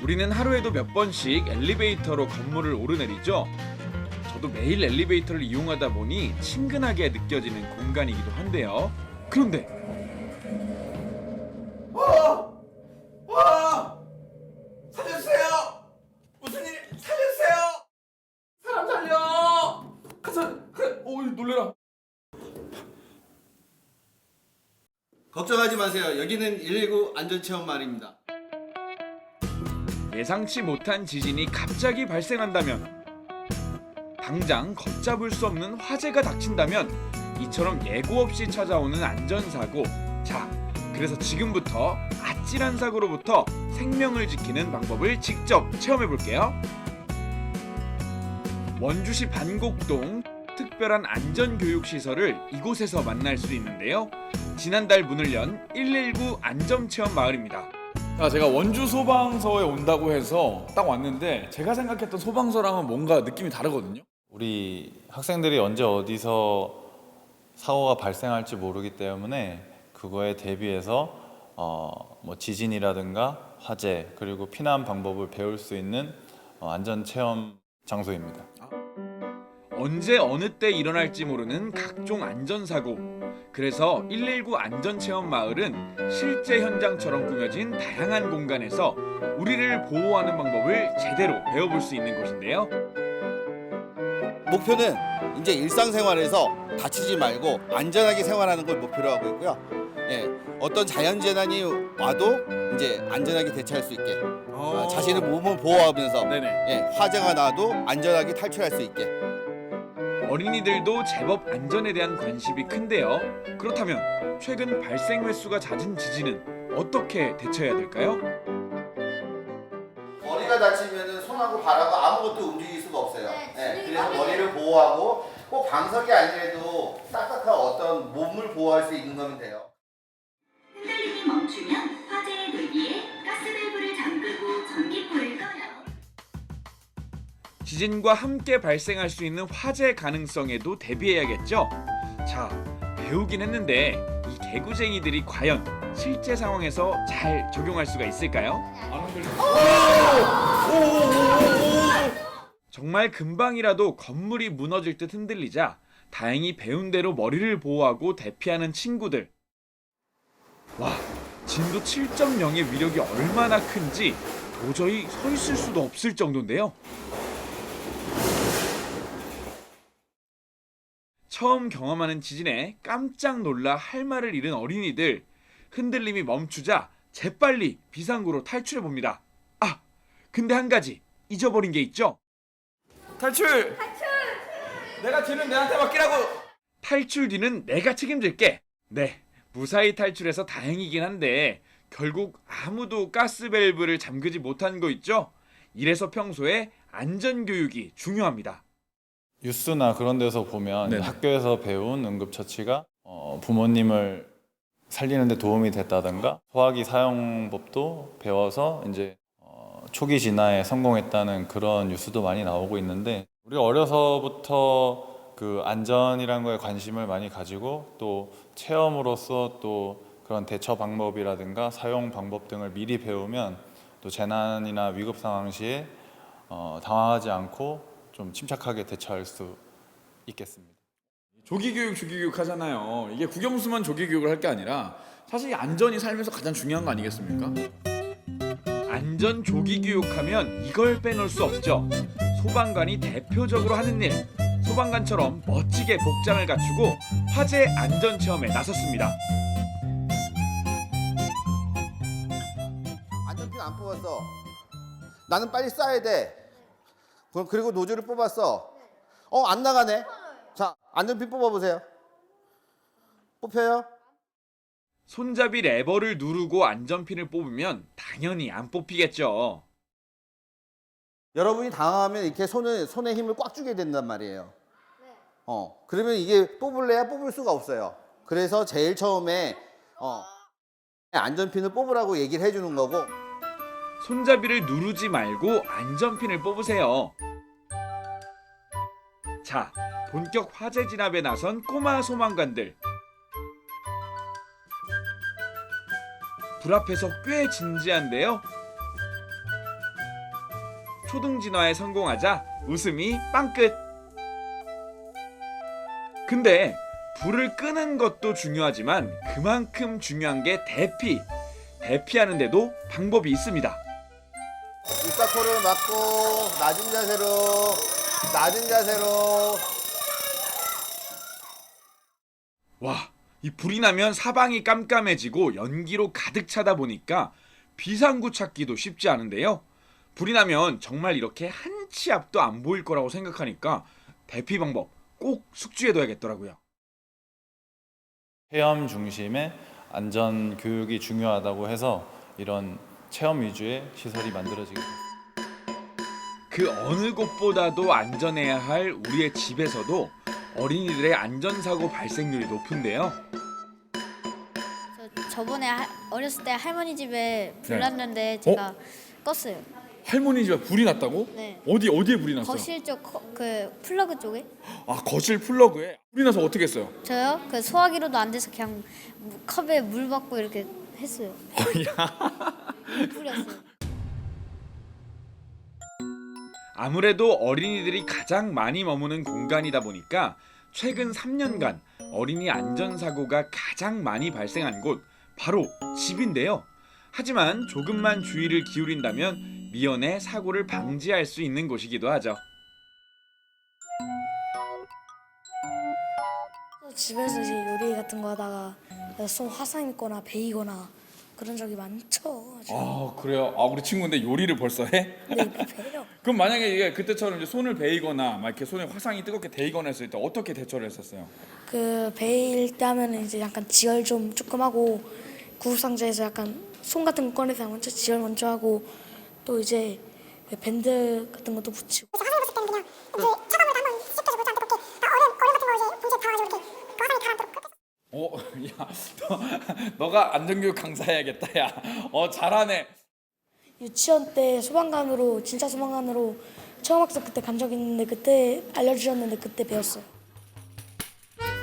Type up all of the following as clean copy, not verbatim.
우리는 하루에도 몇 번씩 엘리베이터로 건물을 오르내리죠. 저도 매일 엘리베이터를 이용하다 보니 친근하게 느껴지는 공간이기도 한데요. 그런데 살려주세요! 무슨 일? 살려주세요! 사람 살려! 가서 그래. 놀래라. 걱정하지 마세요. 여기는 119 안전체험 마을입니다. 예상치 못한 지진이 갑자기 발생한다면, 당장 걷잡을 수 없는 화재가 닥친다면, 이처럼 예고 없이 찾아오는 안전사고. 자, 그래서 지금부터 아찔한 사고로부터 생명을 지키는 방법을 직접 체험해 볼게요. 원주시 반곡동 특별한 안전교육시설을 이곳에서 만날 수 있는데요. 지난달 문을 연 119 안전체험 마을입니다. 자, 제가 원주 소방서에 온다고 해서 딱 왔는데 제가 생각했던 소방서랑은 뭔가 느낌이 다르거든요. 우리 학생들이 언제 어디서 사고가 발생할지 모르기 때문에 그거에 대비해서 뭐 지진이라든가 화재 그리고 피난 방법을 배울 수 있는 안전 체험 장소입니다. 언제 어느 때 일어날지 모르는 각종 안전사고. 그래서 119 안전체험 마을은 실제 현장처럼 꾸며진 다양한 공간에서 우리를 보호하는 방법을 제대로 배워볼 수 있는 곳인데요. 목표는 이제 일상생활에서 다치지 말고 안전하게 생활하는 걸 목표로 하고 있고요. 예, 어떤 자연재난이 와도 이제 안전하게 대처할 수 있게 자신의 몸을 보호하면서 네네. 예, 화재가 나도 안전하게 탈출할 수 있게. 어린이들도 제법 안전에 대한 관심이 큰데요. 그렇다면 최근 발생 횟수가 잦은 지진은 어떻게 대처해야 될까요? 머리가 다치면 손하고 발하고 아무것도 움직일 수가 없어요. 네, 예, 그래서 머리를 보호하고 꼭 방석이 아니라도 딱딱한 어떤 몸을 보호할 수 있는 거면 돼요. 흔들림이 멈추면 화재에 대비해 가스밸브를 잠그고 전기불을 꺼요. 지진과 함께 발생할 수 있는 화재 가능성에도 대비해야겠죠? 자, 배우긴 했는데 이 개구쟁이들이 과연 실제 상황에서 잘 적용할 수가 있을까요? 정말 금방이라도 건물이 무너질 듯 흔들리자 다행히 배운 대로 머리를 보호하고 대피하는 친구들. 와, 진도 7.0의 위력이 얼마나 큰지 도저히 서 있을 수도 없을 정도인데요. 처음 경험하는 지진에 깜짝 놀라 할 말을 잃은 어린이들. 흔들림이 멈추자 재빨리 비상구로 탈출해 봅니다. 아, 근데 한 가지 잊어버린 게 있죠? 탈출! 내가 뒤는 내한테 맡기라고! 탈출 뒤는 내가 책임질게. 네, 무사히 탈출해서 다행이긴 한데 결국 아무도 가스밸브를 잠그지 못한 거 있죠? 이래서 평소에 안전교육이 중요합니다. 뉴스나 그런 데서 보면 네네. 학교에서 배운 응급처치가 부모님을 살리는 데 도움이 됐다든가 소화기 사용법도 배워서 이제 초기 진화에 성공했다는 그런 뉴스도 많이 나오고 있는데, 우리가 어려서부터 그 안전이라는 거에 관심을 많이 가지고 또 체험으로서 또 그런 대처 방법이라든가 사용 방법 등을 미리 배우면 또 재난이나 위급 상황 시에 당황하지 않고 좀 침착하게 대처할 수 있겠습니다. 조기교육 하잖아요. 이게 국영수만 조기교육을 할 게 아니라 사실 이 안전이 삶에서 가장 중요한 거 아니겠습니까? 안전 조기 교육하면 이걸 빼놓을 수 없죠. 소방관이 대표적으로 하는 일. 소방관처럼 멋지게 복장을 갖추고 화재 안전 체험에 나섰습니다. 안전핀 안 뽑았어. 나는 빨리 쏴야 돼. 그리고 노즐을 뽑았어. 안 나가네. 자, 안전핀 뽑아보세요. 뽑혀요? 손잡이 레버를 누르고 안전핀을 뽑으면 당연히 안 뽑히겠죠. 여러분이 당황하면 이렇게 손에 힘을 꽉 주게 된단 말이에요. 그러면 이게 뽑을래야 뽑을 수가 없어요. 그래서 제일 처음에 안전핀을 뽑으라고 얘기를 해주는 거고. 손잡이를 누르지 말고 안전핀을 뽑으세요. 자, 본격 화재 진압에 나선 꼬마 소방관들. 불 앞에서 꽤 진지한데요. 초등 진화에 성공하자 웃음이 빵끝. 근데 불을 끄는 것도 중요하지만 그만큼 중요한 게 대피하는 데도 방법이 있습니다. 입과 코를 막고 낮은 자세로. 와, 이 불이 나면 사방이 깜깜해지고 연기로 가득 차다 보니까 비상구 찾기도 쉽지 않은데요. 불이 나면 정말 이렇게 한 치 앞도 안 보일 거라고 생각하니까 대피 방법 꼭 숙지해둬야겠더라고요. 체험 중심의 안전 교육이 중요하다고 해서 이런 체험 위주의 시설이 만들어지게 됐습니다. 그 어느 곳보다도 안전해야 할 우리의 집에서도 어린이들의 안전사고 발생률이 높은데요. 저번에 어렸을 때 할머니 집에 불 네. 났는데 제가 껐어요. 할머니 집에 불이 났다고? 네. 어디에 불이 났어? 거실 쪽 그 플러그 쪽에. 아, 거실 플러그에 불이 나서 어떻게 했어요? 저요? 그 소화기로도 안 돼서 그냥 컵에 물 받고 이렇게 했어요. 뿌렸어요. 아무래도 어린이들이 가장 많이 머무는 공간이다 보니까 최근 3년간 어린이 안전사고가 가장 많이 발생한 곳 바로 집인데요. 하지만 조금만 주의를 기울인다면 미연에 사고를 방지할 수 있는 곳이기도 하죠. 집에서 이제 요리 같은 거 하다가 손 화상 입거나 베이거나 그런 적이 많죠. 아주. 아, 그래요? 아, 우리 친구인데 요리를 벌써 해? 네, 배요. 그럼 만약에 이게 그때처럼 이제 손을 베이거나 막 이렇게 손에 화상이 뜨겁게 데이거나 했을 때 어떻게 대처를 했었어요? 그 베일 때 하면은 이제 약간 지혈 좀 조금 하고 구급상자에서 약간 손 같은 거 꺼내서 먼저 지혈 먼저 하고 또 이제 밴드 같은 것도 붙이고. 야, 너가 안전교육 강사해야겠다, 야. 잘하네. 유치원 때 소방관으로 진짜 소방관으로 처음 학습 그때 간 적 있는데 그때 알려주셨는데 그때 배웠어요.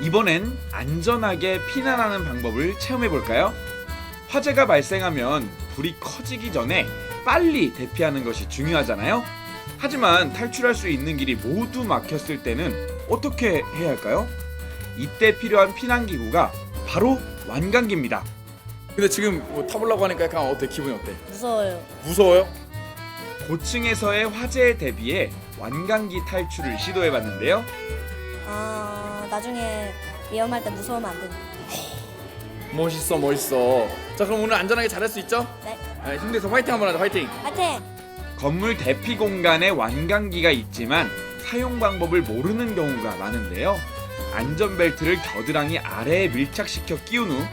이번엔 안전하게 피난하는 방법을 체험해 볼까요? 화재가 발생하면 불이 커지기 전에 빨리 대피하는 것이 중요하잖아요. 하지만 탈출할 수 있는 길이 모두 막혔을 때는 어떻게 해야 할까요? 이때 필요한 피난기구가 바로 완강기입니다. 근데 지금 뭐 타보려고 하니까 약간 어때? 기분이 어때? 무서워요. 무서워요? 고층에서의 화재에 대비해 완강기 탈출을 시도해봤는데요. 나중에 위험할 때 무서우면 안 된다. 멋있어. 자, 그럼 오늘 안전하게 잘할 수 있죠? 네. 힘내서 화이팅 한번 하자, 화이팅! 화이팅! 건물 대피 공간에 완강기가 있지만 사용 방법을 모르는 경우가 많은데요. 안전벨트를 겨드랑이 아래에 밀착시켜 끼운 후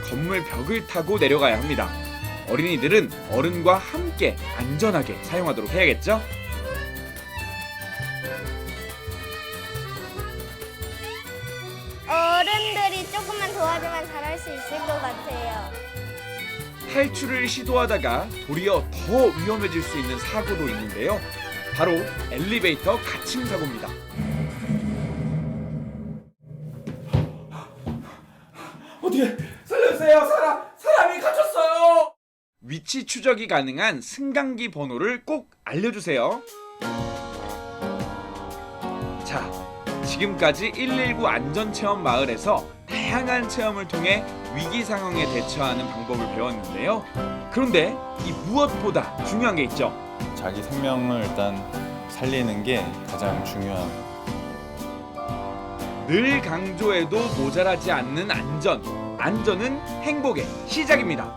건물 벽을 타고 내려가야 합니다. 어린이들은 어른과 함께 안전하게 사용하도록 해야겠죠? 어른들이 조금만 도와주면 잘할 수 있을 것 같아요. 탈출을 시도하다가 도리어 더 위험해질 수 있는 사고도 있는데요. 바로 엘리베이터 갇힘 사고입니다. 어떻게 살려주세요! 사람이 갇혔어요! 위치 추적이 가능한 승강기 번호를 꼭 알려주세요. 자, 지금까지 119 안전체험 마을에서 다양한 체험을 통해 위기 상황에 대처하는 방법을 배웠는데요. 그런데 이 무엇보다 중요한 게 있죠. 자기 생명을 일단 살리는 게 가장 중요한. 늘 강조해도 모자라지 않는 안전. 안전은 행복의 시작입니다.